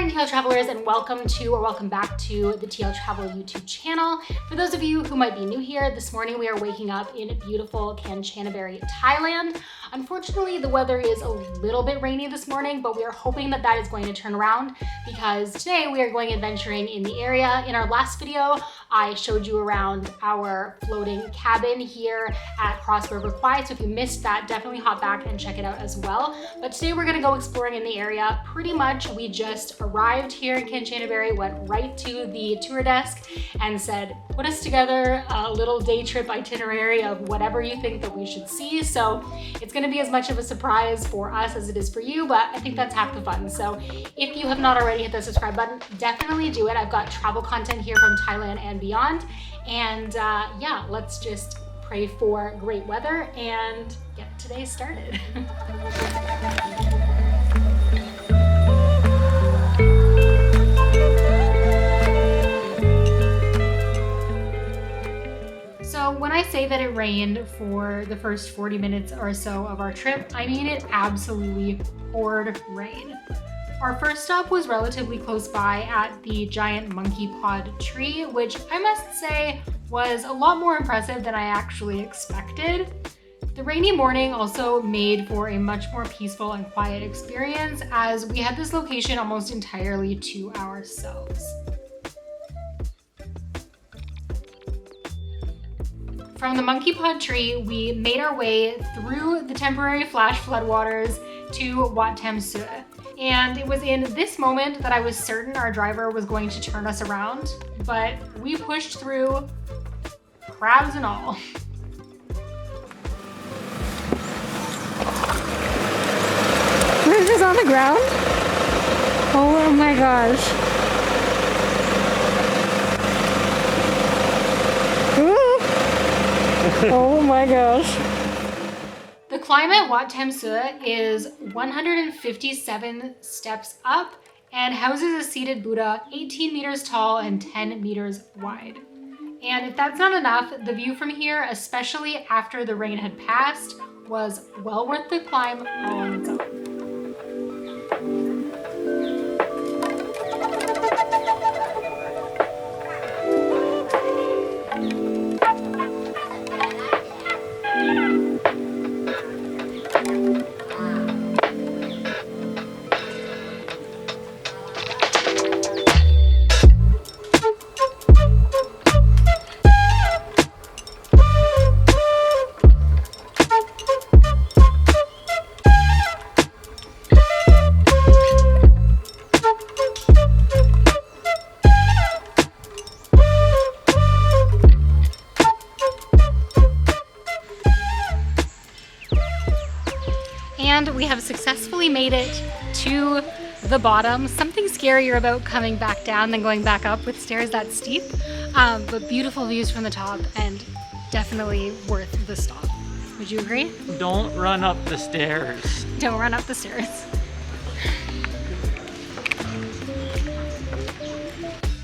morning, TL Travelers, and welcome back to the TL Travel YouTube channel. For those of you who might be new here, this morning we are waking up in beautiful Kanchanaburi, Thailand. Unfortunately, the weather is a little bit rainy this morning, but we are hoping that that is going to turn around because today we are going adventuring in the area. In our last video, I showed you around our floating cabin here at River Kwai. So if you missed that, definitely hop back and check it out as well. But today we're gonna go exploring in the area. Pretty much, we just arrived here in Kanchanaburi, went right to the tour desk and said, put us together a little day trip itinerary of whatever you think that we should see. So it's gonna be as much of a surprise for us as it is for you, but I think that's half the fun. So if you have not already hit the subscribe button, definitely do it. I've got travel content here from Thailand and beyond. And yeah, let's just pray for great weather and get today started. So when I say that it rained for the first 40 minutes or so of our trip, I mean it absolutely poured rain. Our first stop was relatively close by at the giant monkey pod tree, which I must say was a lot more impressive than I actually expected. The rainy morning also made for a much more peaceful and quiet experience as we had this location almost entirely to ourselves. From the monkey pod tree, we made our way through the temporary flash floodwaters to Wat Tham Sua. And it was in this moment that I was certain our driver was going to turn us around, but we pushed through, crabs and all. We're just on the ground? Oh my gosh. Oh my gosh. The climb at Wat Tham Sua is 157 steps up and houses a seated Buddha 18 meters tall and 10 meters wide. And if that's not enough, the view from here, especially after the rain had passed, was well worth the climb all on its own. And we have successfully made it to the bottom. Something scarier about coming back down than going back up with stairs that steep, but beautiful views from the top and definitely worth the stop. Would you agree? Don't run up the stairs. Don't run up the stairs.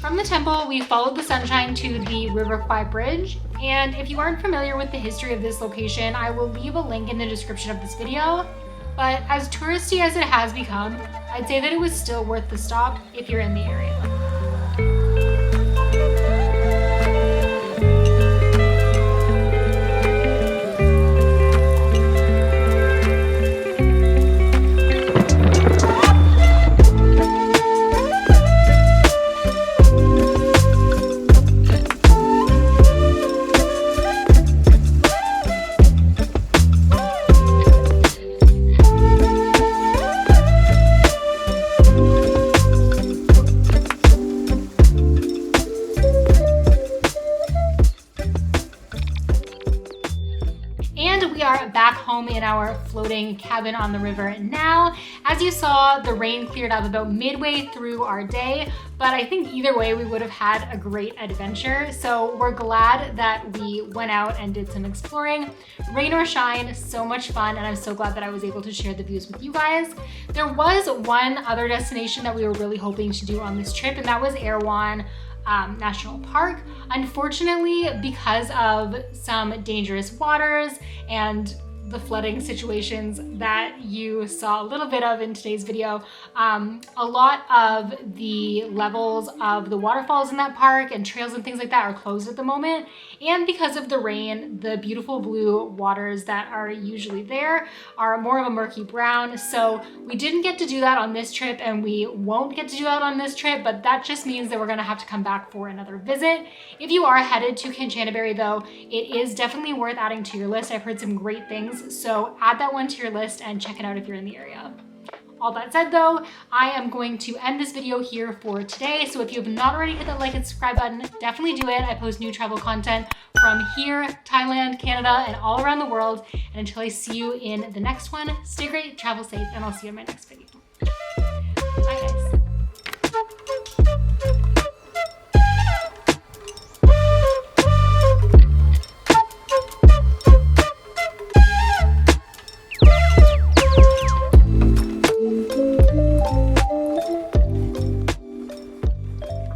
From the temple, we followed the sunshine to the River Kwai Bridge. And if you aren't familiar with the history of this location, I will leave a link in the description of this video. But as touristy as it has become, I'd say that it was still worth the stop if you're in the area. We are back home in our floating cabin on the river now. As you saw, the rain cleared up about midway through our day, but I think either way we would have had a great adventure. So we're glad that we went out and did some exploring. Rain or shine, so much fun, and I'm so glad that I was able to share the views with you guys. There was one other destination that we were really hoping to do on this trip, and that was Erewhon National Park. Unfortunately, because of some dangerous waters and the flooding situations that you saw a little bit of in today's video. A lot of the levels of the waterfalls in that park and trails and things like that are closed at the moment. And because of the rain, the beautiful blue waters that are usually there are more of a murky brown. So we didn't get to do that on this trip, and we won't get to do that on this trip, but that just means that we're gonna have to come back for another visit. If you are headed to Kanchanaburi though, it is definitely worth adding to your list. I've heard some great things, so add that one to your list and check it out if you're in the area. All that said though, I am going to end this video here for today. So if you have not already hit that like and subscribe button, definitely do it. I post new travel content from here, Thailand, Canada, and all around the world. And until I see you in the next one, stay great, travel safe, and I'll see you in my next video.